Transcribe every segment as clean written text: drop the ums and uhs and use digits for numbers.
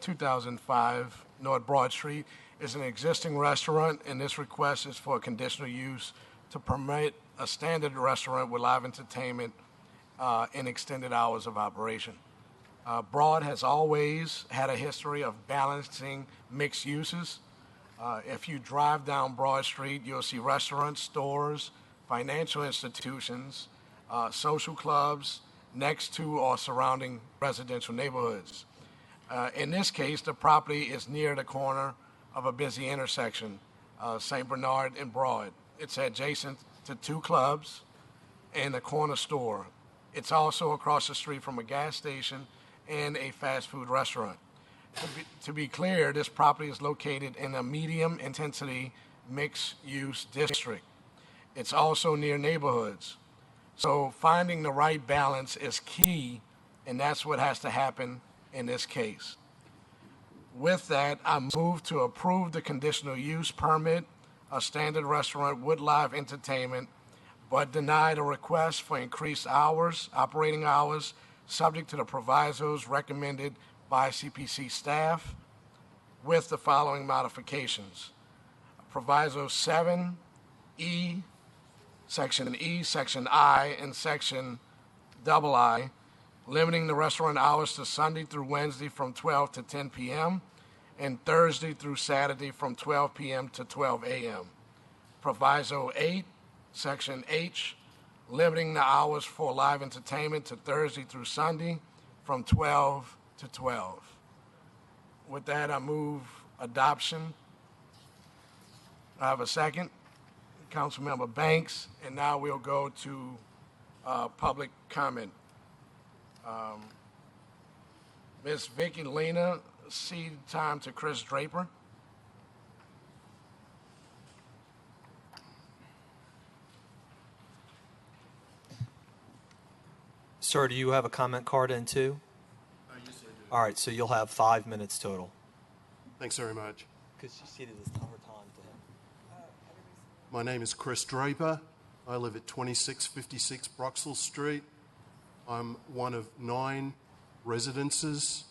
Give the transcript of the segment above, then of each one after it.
2005 North Broad Street is an existing restaurant, and this request is for a conditional use to permit a standard restaurant with live entertainment in extended hours of operation. Broad has always had a history of balancing mixed uses. If you drive down Broad Street, you'll see restaurants, stores, financial institutions, social clubs next to or surrounding residential neighborhoods. In this case, the property is near the corner of a busy intersection, St. Bernard and Broad. It's adjacent to two clubs and a corner store. It's also across the street from a gas station and a fast food restaurant. To be clear, this property is located in a medium intensity mixed use district. It's also near neighborhoods. So finding the right balance is key, and that's what has to happen in this case. With that, I move to approve the conditional use permit, a standard restaurant with live entertainment, but deny the request for increased hours, operating hours, subject to the provisos recommended by CPC staff with the following modifications. Proviso 7E, Section E, Section I, and Section II, limiting the restaurant hours to Sunday through Wednesday from 12 to 10 p.m. and Thursday through Saturday from 12 p.m. to 12 a.m. Proviso 8, Section H, limiting the hours for live entertainment to Thursday through Sunday from 12 to 12. With that, I move adoption. I have a second. Councilmember Banks, and now we'll go to public comment. Ms. Vicky Lena, cede time to Chris Draper. Sir, do you have a comment card in too? Yes, I do. All right, so you'll have 5 minutes total. Thanks very much. Because you ceded this over time to him. My name is Chris Draper. I live at 2656 Broxell Street. I'm one of 9 residences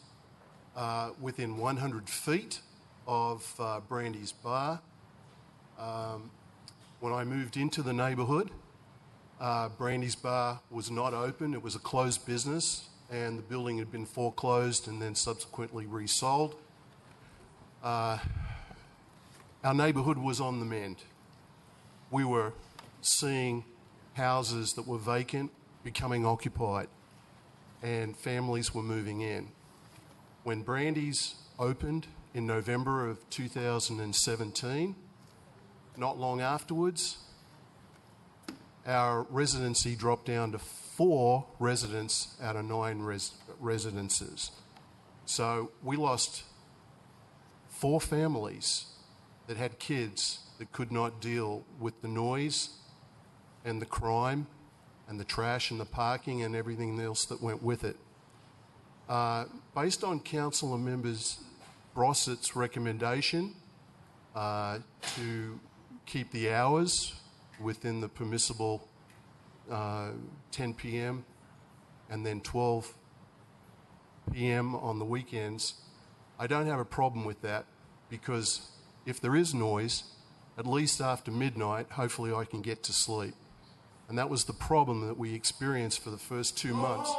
within 100 feet of Brandy's bar. When I moved into the neighbourhood, Brandy's bar was not open. It was a closed business, and the building had been foreclosed and then subsequently resold. Our neighbourhood was on the mend. We were seeing houses that were vacant becoming occupied, and families were moving in. When Brandy's opened in November of 2017, not long afterwards, our residency dropped down to 4 residents out of 9 residences. So we lost 4 families that had kids that could not deal with the noise and the crime and the trash and the parking and everything else that went with it. Based on Councillor Members Brossett's recommendation to keep the hours within the permissible 10 p.m. and then 12 p.m. on the weekends, I don't have a problem with that, because if there is noise, at least after midnight, hopefully I can get to sleep. And that was the problem that we experienced for the first 2 months.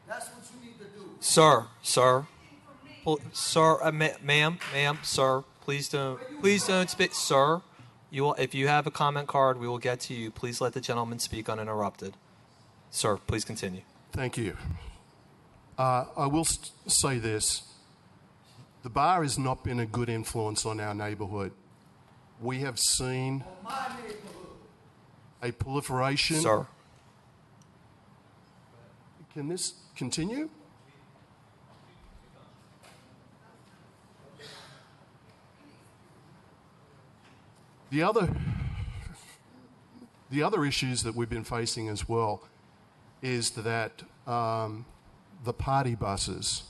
That's what you need to do. Sir, ma'am, sir, please don't speak, sir. If you have a comment card, we will get to you. Please let the gentleman speak uninterrupted. Sir, please continue. Thank you. I will say this. The bar has not been a good influence on our neighbourhood. We have seen a proliferation. Sir. Can this continue? The other issues that we've been facing as well is that the party buses.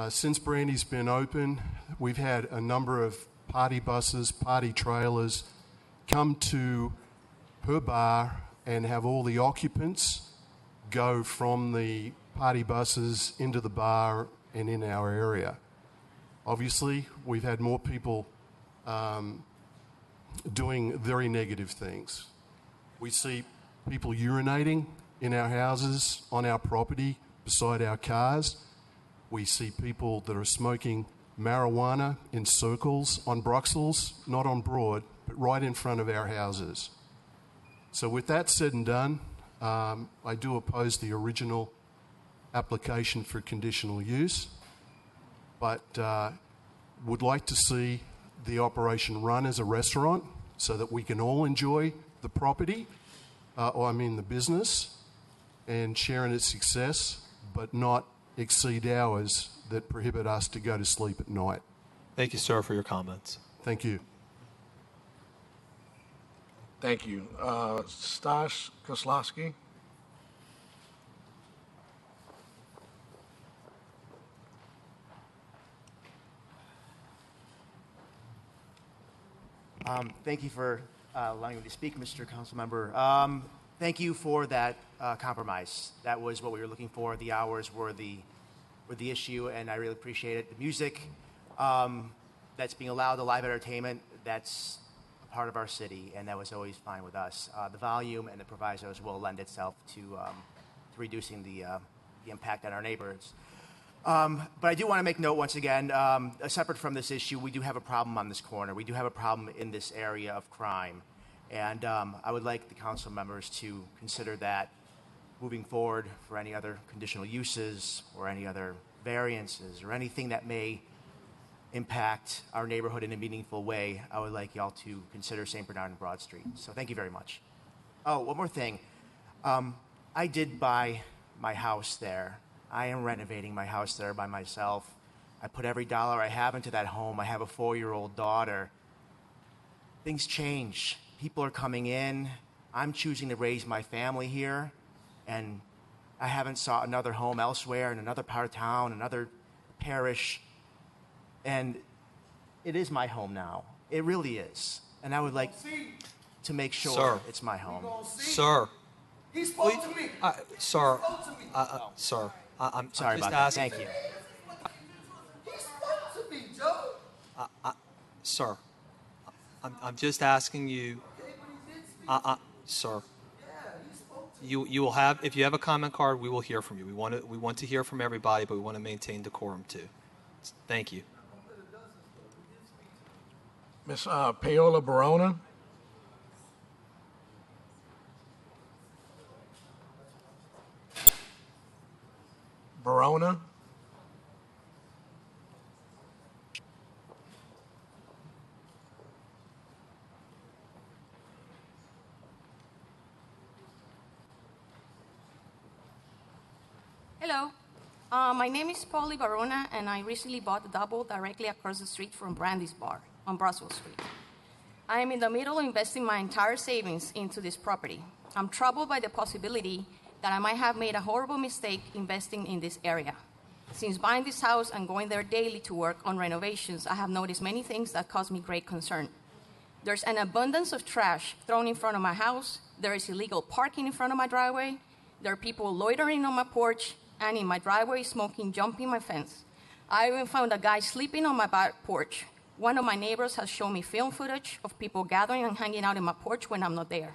Since Brandy's been open, we've had a number of party buses, party trailers come to her bar and have all the occupants go from the party buses into the bar and in our area. Obviously, we've had more people doing very negative things. We see people urinating in our houses, on our property, beside our cars. We see people that are smoking marijuana in circles on Bruxelles, not on Broad, but right in front of our houses. So with that said and done, I do oppose the original application for conditional use, but would like to see the operation run as a restaurant so that we can all enjoy the property, the business, and share in its success, but not exceed hours that prohibit us to go to sleep at night. Thank you, sir, for your comments. Thank you. Thank you. Stash Koslowski. Thank you for allowing me to speak, Mr. Councilmember. Thank you for that compromise. That was what we were looking for. The hours were the issue, and I really appreciate it. The music that's being allowed, the live entertainment, that's a part of our city, and that was always fine with us. The volume and the provisos will lend itself to reducing the impact on our neighborhoods. But I do want to make note once again, separate from this issue, we do have a problem on this corner. We do have a problem in this area of crime. And I would like the council members to consider that moving forward for any other conditional uses or any other variances or anything that may impact our neighborhood in a meaningful way. I would like y'all to consider St. Bernard and Broad Street. So thank you very much. Oh, one more thing. I did buy my house there. I am renovating my house there by myself. I put every dollar I have into that home. I have a 4-year-old daughter. Things change. People are coming in. I'm choosing to raise my family here, and I haven't sought another home elsewhere in another part of town, another parish. And it is my home now. It really is. And I would like to make sure Sir. it's my home. Sir. He spoke to me. Sir. He spoke to me. Sir. I'm Sorry just about that. asking. Thank you. He spoke to me, Joe. Sir. I'm just asking you. Sir. You will have, if you have a comment card, we will hear from you. We want to hear from everybody, but we want to maintain decorum too. Thank you. Ms. Paola Barona. Barona. Hello. My name is Polly Barona, and I recently bought a double directly across the street from Brandy's bar on Brussels Street. I am in the middle of investing my entire savings into this property. I'm troubled by the possibility that I might have made a horrible mistake investing in this area. Since buying this house and going there daily to work on renovations, I have noticed many things that cause me great concern. There's an abundance of trash thrown in front of my house. There is illegal parking in front of my driveway. There are people loitering on my porch and in my driveway smoking, jumping my fence. I even found a guy sleeping on my back porch. One of my neighbors has shown me film footage of people gathering and hanging out in my porch when I'm not there.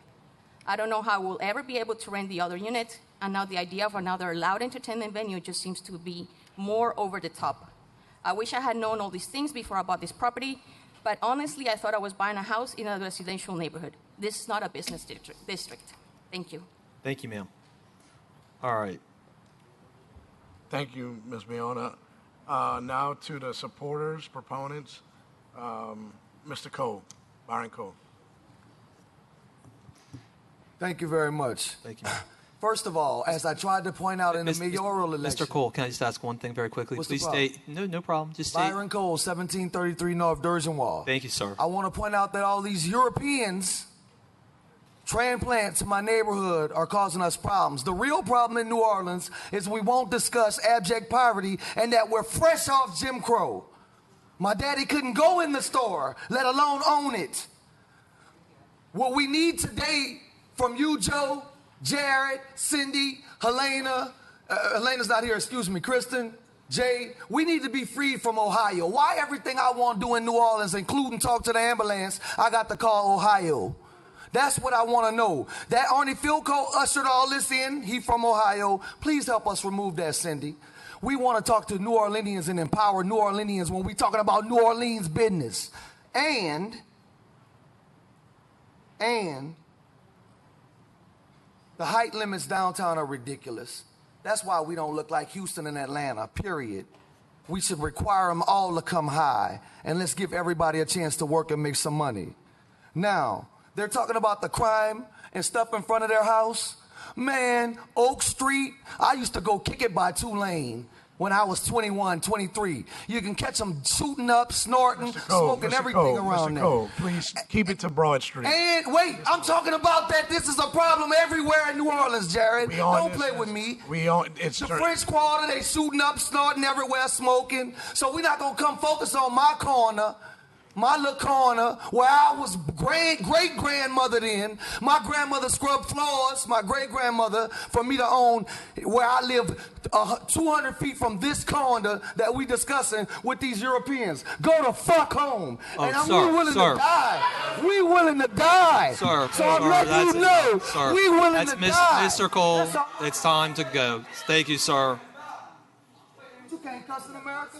I don't know how we'll ever be able to rent the other unit, and now the idea of another loud entertainment venue just seems to be more over the top. I wish I had known all these things before I bought this property, but honestly, I thought I was buying a house in a residential neighborhood. This is not a business district. Thank you. Thank you, ma'am. All right. Thank you, Ms. Barona. Now to the supporters, proponents. Mr. Cole, Byron Cole. Thank you very much. Thank you. First of all, as I tried to point out in the mayoral election. Mr. Cole, can I just ask one thing very quickly? What's the Please problem? state. No problem. Just state. Byron Cole, 1733 North Durgeon Wall. Thank you, sir. I want to point out that all these Europeans transplants in my neighborhood are causing us problems. The real problem in New Orleans is we won't discuss abject poverty and that we're fresh off Jim Crow. My daddy couldn't go in the store, let alone own it. What we need today from you, Joe, Jared, Cindy, Helena, Elena's not here, excuse me. Kristen, Jay, we need to be freed from Ohio. Why everything I want to do in New Orleans, including talk to the ambulance, I got to call Ohio? That's what I want to know. That Arnie Philco ushered all this in. He from Ohio. Please help us remove that, Cindy. We want to talk to New Orleanians and empower New Orleanians when we're talking about New Orleans business. And the height limits downtown are ridiculous. That's why we don't look like Houston and Atlanta, period. We should require them all to come high, and let's give everybody a chance to work and make some money. Now, they're talking about the crime and stuff in front of their house. Man, Oak Street, I used to go kick it by Tulane when I was 21, 23. You can catch them shooting up, snorting, smoking everything around there. Mr. Cole, please keep it to Broad Street. And wait, I'm talking about that. This is a problem everywhere in New Orleans, Jared. Don't play with me. It's the French Quarter, they shooting up, snorting everywhere, smoking. So we're not going to come focus on my corner. My little corner where I was great-grandmothered in. My grandmother scrubbed floors, my great-grandmother, for me to own where I live 200 feet from this corner that we discussing with these Europeans. Go the fuck home. We willing to die. We willing to die. Sir, so I'm letting you know, we willing to die. Mr. Cole, it's time to go. Thank you, sir. You can't cuss in America?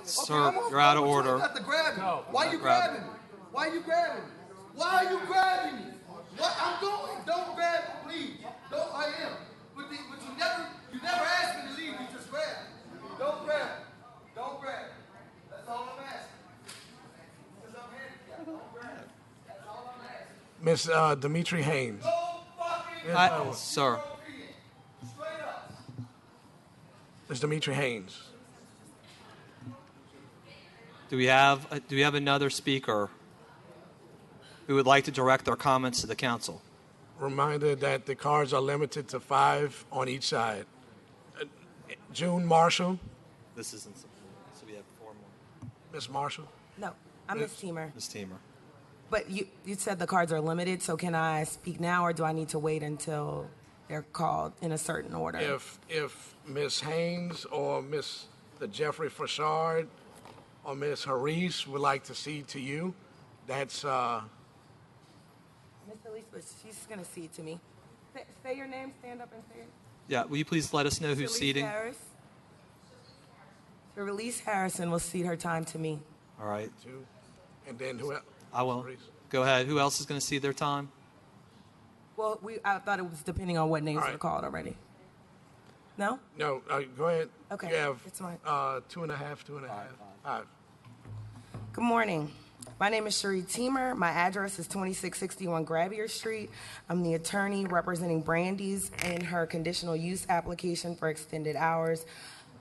Sir, you're out of order. You have to grab me. Why you grabbing me? Why you grabbing me? Why are you grabbing me? What? I'm going. Don't grab me, please. Don't. I am. But you never asked me to leave. You just grab me. Don't grab me. Don't grab me. That's all I'm asking. Because I'm handicapped. Don't grab me. That's all I'm asking. Miss Dimitri Haynes. Don't fucking. Sir. Straight up. Miss Dimitri Haynes. Do we have another speaker who would like to direct their comments to the council? Reminder that the cards are limited to 5 on each side. June Marshall. This isn't, so we have 4 more. Miss Marshall. No, I'm Ms. Teamer. Ms. Teamer. But you said the cards are limited, so can I speak now, or do I need to wait until they're called in a certain order? If Miss Haynes or Mr. Jeffrey Frashard or Miss Harris would like to cede to you, that's Miss Elise, she's going to cede to me. Say your name, stand up and say it. Yeah, will you please let us know who's seating? Harris. Elise Harrison will cede her time to me. All right. two. And then who else? I will. Go ahead. Who else is going to cede their time? Well, I thought it was depending on what names were called already. No? No, go ahead. Okay, You have it's fine. 2.5. 5. Good morning. My name is Cherie Teamer. My address is 2661 Gravier Street. I'm the attorney representing Brandy's in her conditional use application for extended hours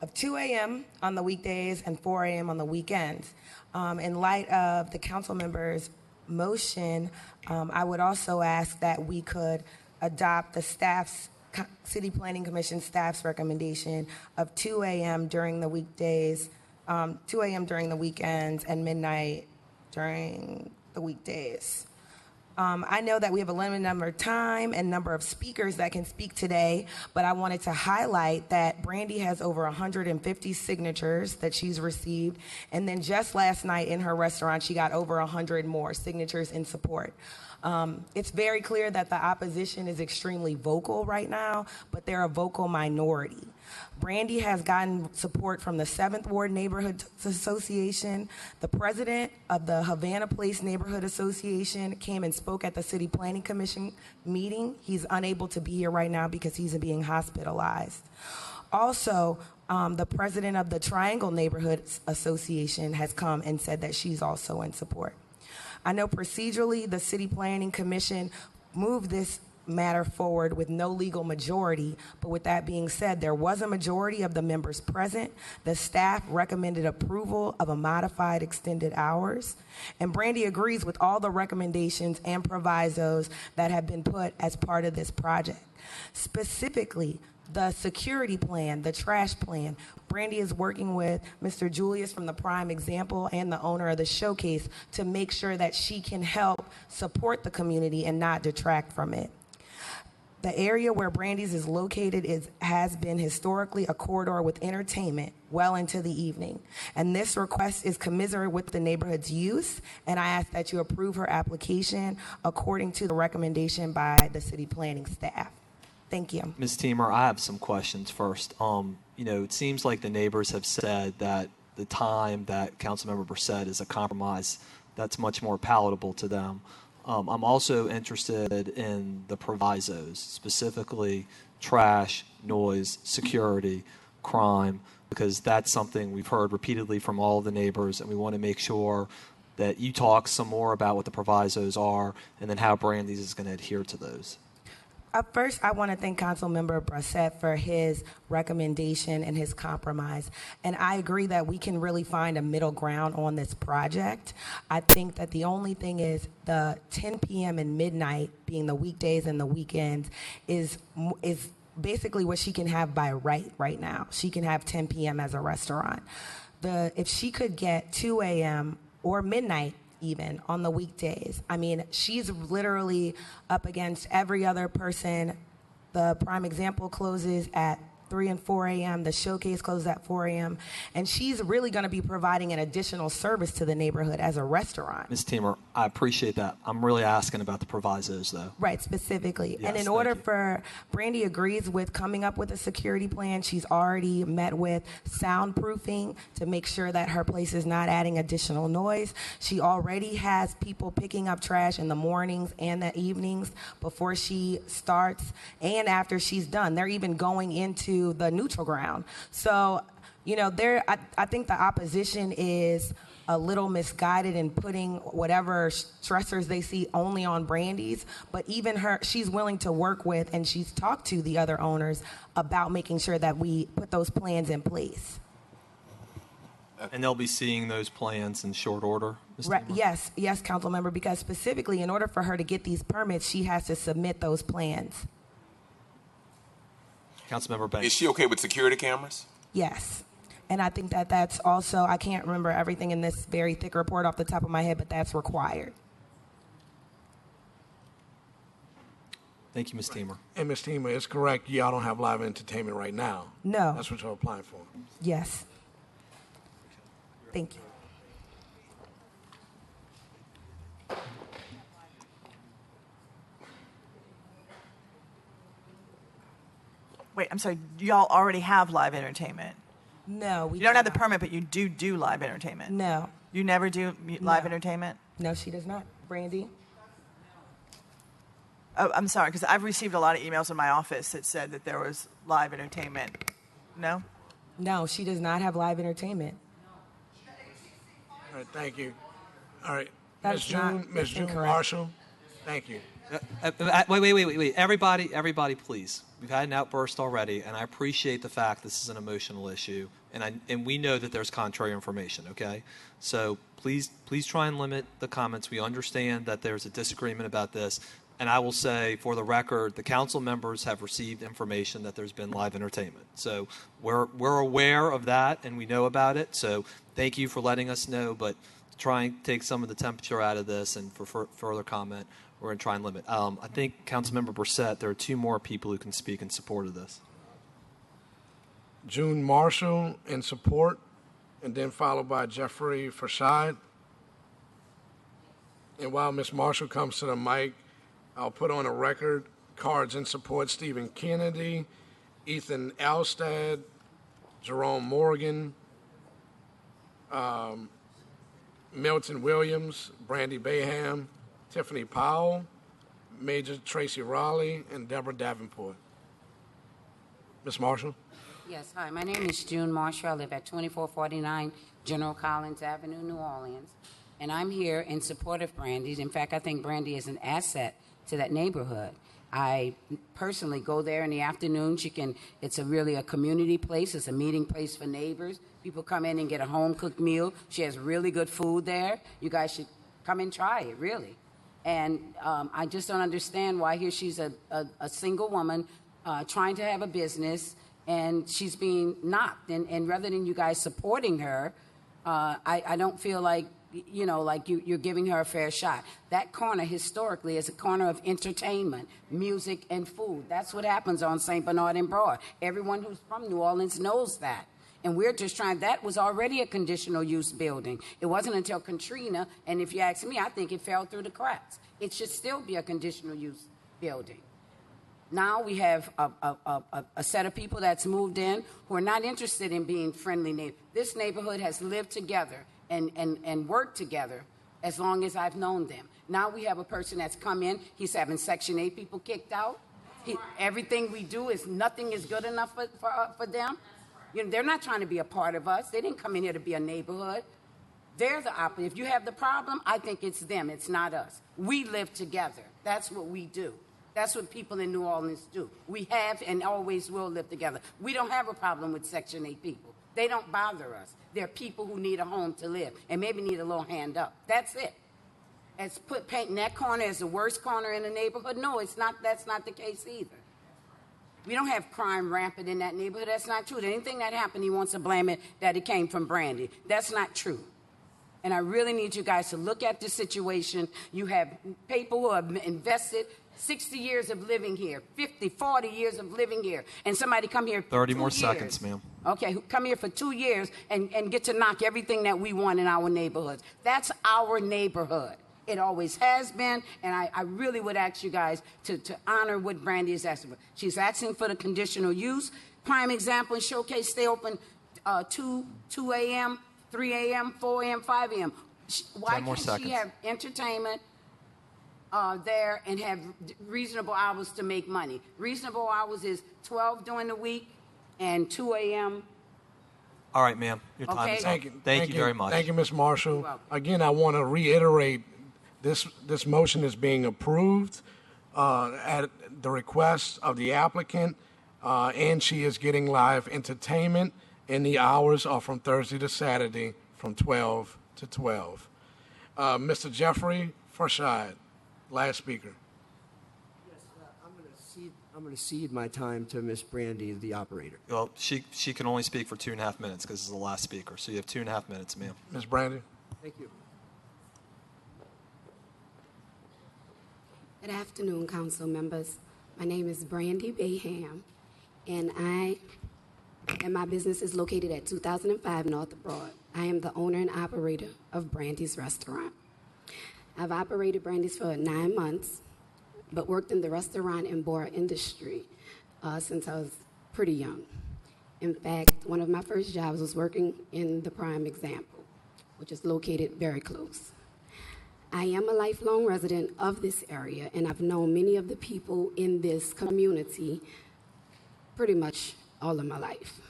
of 2 a.m. on the weekdays and 4 a.m. on the weekends. In light of the council members' motion, I would also ask that we could adopt the City Planning Commission staff's recommendation of 2 a.m. during the weekdays, 2 a.m. during the weekends, and midnight during the weekdays. I know that we have a limited number of time and number of speakers that can speak today, but I wanted to highlight that Brandy has over 150 signatures that she's received, and then just last night in her restaurant, she got over 100 more signatures in support. It's very clear that the opposition is extremely vocal right now, but they're a vocal minority. Brandy has gotten support from the 7th Ward Neighborhood Association. The president of the Havana Place Neighborhood Association came and spoke at the City Planning Commission meeting. He's unable to be here right now because he's being hospitalized. Also, the president of the Triangle Neighborhood Association has come and said that she's also in support. I know procedurally the City Planning Commission moved this matter forward with no legal majority, but with that being said, there was a majority of the members present. The staff recommended approval of a modified extended hours, and Brandy agrees with all the recommendations and provisos that have been put as part of this project. Specifically, the security plan, the trash plan. Brandy is working with Mr. Julius from the Prime Example and the owner of the Showcase to make sure that she can help support the community and not detract from it. The area where Brandy's is located has been historically a corridor with entertainment well into the evening. And this request is commiserate with the neighborhood's use, and I ask that you approve her application according to the recommendation by the city planning staff. Thank you. Ms. Teamer, I have some questions first. It seems like the neighbors have said that the time that Councilmember Brissett is a compromise, that's much more palatable to them. I'm also interested in the provisos, specifically trash, noise, security, crime, because that's something we've heard repeatedly from all of the neighbors, and we want to make sure that you talk some more about what the provisos are and then how Brandy's is going to adhere to those. First, I want to thank Councilmember Brissett for his recommendation and his compromise. And I agree that we can really find a middle ground on this project. I think that the only thing is the 10 p.m. and midnight, being the weekdays and the weekends, is basically what she can have by right now. She can have 10 p.m. as a restaurant. If she could get 2 a.m. or midnight, even on the weekdays. I mean, she's literally up against every other person. The prime example closes at 3 and 4 a.m. The showcase closes at 4 a.m. And she's really going to be providing an additional service to the neighborhood as a restaurant. Ms. Teamer, I appreciate that. I'm really asking about the provisos, though. Right, specifically. Yes, and in order for, Brandy agrees with coming up with a security plan. She's already met with soundproofing to make sure that her place is not adding additional noise. She already has people picking up trash in the mornings and the evenings before she starts and after she's done. They're even going into the neutral ground. So, I think the opposition is a little misguided in putting whatever stressors they see only on Brandy's, but even she's willing to work with, and she's talked to the other owners about making sure that we put those plans in place. And they'll be seeing those plans in short order, Ms. Right, Teamer? yes, council member, because specifically in order for her to get these permits, she has to submit those plans. Councilmember Banks. Is she okay with security cameras? Yes. And I think that that's also, I can't remember everything in this very thick report off the top of my head, but that's required. Thank you, Ms. Teamer. And Ms. Teamer, it's correct, y'all don't have live entertainment right now. No. That's what you're applying for. Yes. Thank you. Wait, I'm sorry. Y'all already have live entertainment. No, we You don't have the permit, but you do live entertainment. No. You never do live entertainment? No, she does not. Brandy? Oh, I'm sorry, because I've received a lot of emails in my office that said that there was live entertainment. No? No, she does not have live entertainment. All right, thank you. All right, That's Ms. June incorrect. Marshall, thank you. Wait. Everybody, please. We've had an outburst already, and I appreciate the fact this is an emotional issue, and we know that there's contrary information, okay? So please try and limit the comments. We understand that there's a disagreement about this, and I will say, for the record, the council members have received information that there's been live entertainment. So we're aware of that, and we know about it, so thank you for letting us know, but try and take some of the temperature out of this, and for further comment, we're going to try and limit. I think, Councilmember Brissett, there are two more people who can speak in support of this. June Marshall in support, and then followed by Jeffrey Forsyth. And while Ms. Marshall comes to the mic, I'll put on a record cards in support: Stephen Kennedy, Ethan Alstad, Jerome Morgan, Milton Williams, Brandy Bayham, Tiffany Powell, Major Tracy Raleigh, and Deborah Davenport. Ms. Marshall? Yes, hi. My name is June Marshall. I live at 2449 General Collins Avenue, New Orleans. And I'm here in support of Brandy's. In fact, I think Brandy is an asset to that neighborhood. I personally go there in the afternoon. It's really a community place. It's a meeting place for neighbors. People come in and get a home-cooked meal. She has really good food there. You guys should come and try it, really. And I just don't understand why here she's a single woman trying to have a business, and she's being knocked. And rather than you guys supporting her, I don't feel like you know, like you're giving her a fair shot. That corner historically is a corner of entertainment, music, and food. That's what happens on St. Bernard and Broad. Everyone who's from New Orleans knows that. And we're just trying, that was already a conditional use building. It wasn't until Katrina, and if you ask me, I think it fell through the cracks. It should still be a conditional use building. Now we have a set of people that's moved in who are not interested in being friendly neighbors. This neighborhood has lived together and worked together as long as I've known them. Now we have a person that's come in, he's having Section 8 people kicked out. Everything we do is, nothing is good enough for them. You know, they're not trying to be a part of us. They didn't come in here to be a neighborhood. They're the opposite. If you have the problem, I think it's them. It's not us. We live together. That's what we do. That's what people in New Orleans do. We have and always will live together. We don't have a problem with Section 8 people. They don't bother us. They're people who need a home to live and maybe need a little hand up. That's it. As painting that corner as the worst corner in the neighborhood, no, it's not. That's not the case either. We don't have crime rampant in that neighborhood. That's not true. Anything that happened, he wants to blame it that it came from Brandy. That's not true. And I really need you guys to look at the situation. You have people who have invested 60 years of living here, 50, 40 years of living here, and somebody come here 30 2 more years. seconds, ma'am. Okay, who come here for 2 years and get to knock everything that we want in our neighborhoods. That's our neighborhood. It always has been, and I really would ask you guys to honor what Brandy is asking for. She's asking for the conditional use. Prime example and showcase stay open 2 a.m., 3 a.m., 4 a.m., 5 a.m. Why can't she have entertainment there and have reasonable hours to make money? Reasonable hours is 12 during the week and 2 a.m. All right, ma'am. Your time is up. Thank you very much. Thank you, Ms. Marshall. Again, I want to reiterate, this motion is being approved at the request of the applicant, and she is getting live entertainment, and the hours are from Thursday to Saturday from 12 to 12. Mr. Jeffrey Forsyth, last speaker. Yes, I'm going to cede my time to Miss Brandy, the operator. Well, she can only speak for 2.5 minutes because this is the last speaker. So you have 2.5 minutes, ma'am. Ms. Brandy. Thank you. Good afternoon, council members. My name is Brandy Bayham, and my business is located at 2005 North Broad. I am the owner and operator of Brandy's Restaurant. I've operated Brandy's for 9 months, but worked in the restaurant and bar industry since I was pretty young. In fact, one of my first jobs was working in the Prime Example, which is located very close. I am a lifelong resident of this area, and I've known many of the people in this community pretty much all of my life.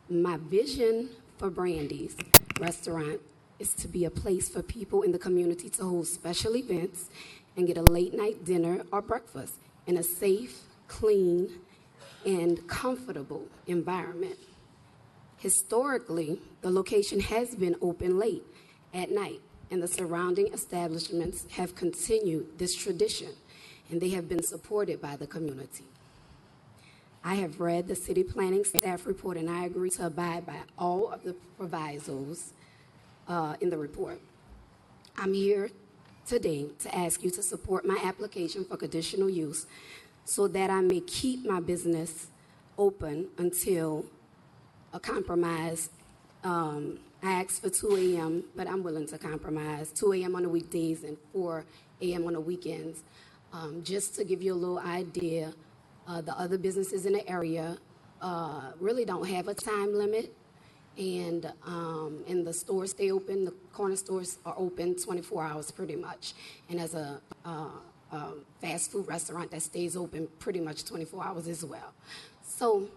My vision for Brandy's Restaurant is to be a place for people in the community to hold special events and get a late-night dinner or breakfast in a safe, clean, and comfortable environment. Historically, the location has been open late at night, and the surrounding establishments have continued this tradition, and they have been supported by the community. I have read the city planning staff report, and I agree to abide by all of the provisos in the report. I'm here today to ask you to support my application for conditional use so that I may keep my business open until a compromise. I asked for 2 a.m., but I'm willing to compromise. 2 a.m. on the weekdays and 4 a.m. on the weekends. Just to give you a little idea, the other businesses in the area really don't have a time limit, and the stores stay open. The corner stores are open 24 hours pretty much, and as a fast food restaurant that stays open pretty much 24 hours as well. So,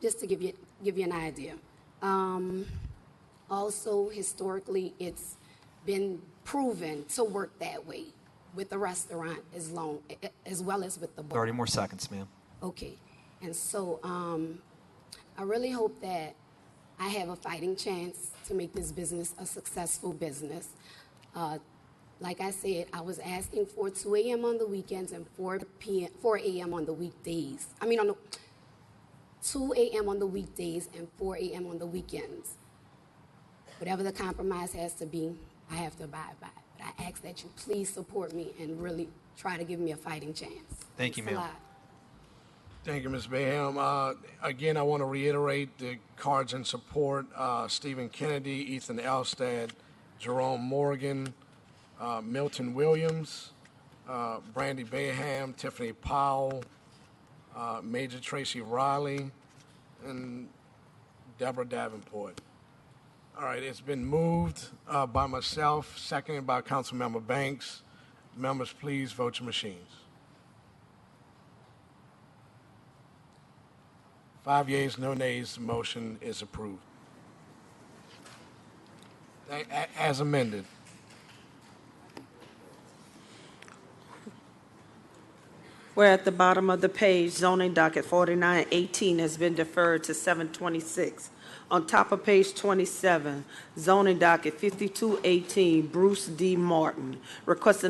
just to give you an idea. Also, historically, it's been proven to work that way with the restaurant as well as with the bar. 30 more seconds, ma'am. Okay. And so I really hope that I have a fighting chance to make this business a successful business. Like I said, I was asking for 2 a.m. on the weekends and 4 a.m. on the weekdays. 2 a.m. on the weekdays and 4 a.m. on the weekends. Whatever the compromise has to be, I have to abide by it. But I ask that you please support me and really try to give me a fighting chance. Thank you, Thanks a ma'am. lot. Thank you, Ms. Bayham. Again, I want to reiterate the cards in support. Stephen Kennedy, Ethan Elstad, Jerome Morgan, Milton Williams, Brandy Bayham, Tiffany Powell, Major Tracy Riley, and Deborah Davenport. All right, it's been moved by myself, seconded by Councilmember Banks. Members, please vote your machines. 5 yeas, no nays, the motion is approved. As amended. Where at the bottom of the page, zoning docket 4918 has been deferred to 726. On top of page 27, zoning docket 5218, Bruce D. Martin, requesting